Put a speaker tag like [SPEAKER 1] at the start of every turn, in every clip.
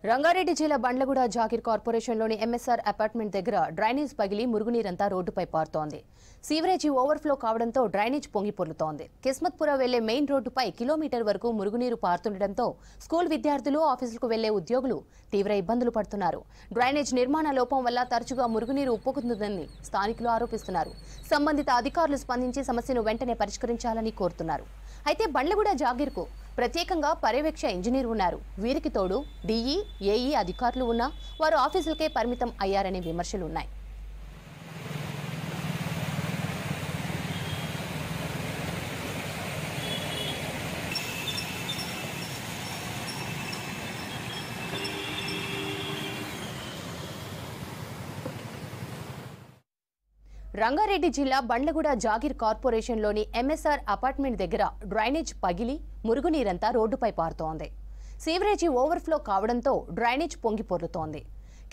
[SPEAKER 1] రంగారెడ్డి జిల్లా బండ్లగూడ జాగీర్ కార్పొరేషన్లోని MSR apartment దగ్గర డ్రైనేజ్ పగిలి మురుగునీరంతా రోడ్డుపై పారుతోంది. సీవరేజీ ఓవర్ఫ్లో కావడంతో డ్రైనేజ్ పొంగి పొర్లుతోంది. కిస్మత్పుర వెళ్లే మెయిన్ రోడ్డుపై కిలోమీటర్ వరకు మురుగునీరు పారుతుండటంతో స్కూల్ విద్యార్థులు, ఆఫీసులకు వెళ్లే ఉద్యోగులు తీవ్ర ఇబ్బందులు పడుతున్నారు. డ్రైనేజ్ నిర్మాణ లోపం వల్ల తరచుగా మురుగునీరు ఉప్పుకుంటుందని స్థానికులు ఆరోపిస్తున్నారు. సంబంధిత అధికారులు స్పందించి సమస్యను వెంటనే పరిష్కరించాలని కోరుతున్నారు. అయితే బండ్లగూడ జాగీర్కు ప్రత్యేకంగా పర్యవేక్ష ఇంజనీర్ ఉన్నారు. వీరికి తోడు డీఈ, ఏఈ అధికారులు ఉన్నా వారు ఆఫీసులకే పరిమితం అయ్యారనే విమర్శలు ఉన్నాయి. రంగారెడ్డి జిల్లా బండ్లగూడ జాగీర్ కార్పొరేషన్లోని ఎంఎస్ఆర్ అపార్ట్మెంట్ దగ్గర డ్రైనేజ్ పగిలి మురుగునీరంతా రోడ్డుపై పారుతోంది. సీవరేజీ ఓవర్ఫ్లో కావడంతో డ్రైనేజ్ పొంగి పొర్లుతోంది.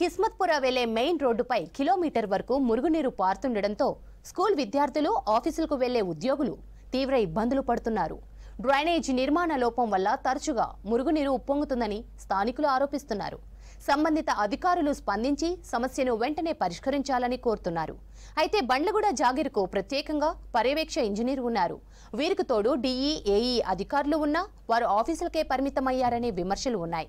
[SPEAKER 1] కిస్మత్పుర వెళ్లే మెయిన్ రోడ్డుపై కిలోమీటర్ వరకు మురుగునీరు పారుతుండటంతో స్కూల్ విద్యార్థులు, ఆఫీసులకు వెళ్లే ఉద్యోగులు తీవ్ర ఇబ్బందులు పడుతున్నారు. డ్రైనేజ్ నిర్మాణ లోపం వల్ల తరచుగా మురుగునీరు ఉప్పొంగుతుందని స్థానికులు ఆరోపిస్తున్నారు. సంబంధిత అధికారులు స్పందించి సమస్యను వెంటనే పరిష్కరించాలని కోరుతున్నారు. అయితే బండ్లగూడ జాగీర్కు ప్రత్యేకంగా పర్యవేక్ష ఇంజనీర్ ఉన్నారు. వీరికి తోడు డీఈ, ఏఈ అధికారులు ఉన్నా వారు ఆఫీసులకే పరిమితమయ్యారనే విమర్శలు ఉన్నాయి.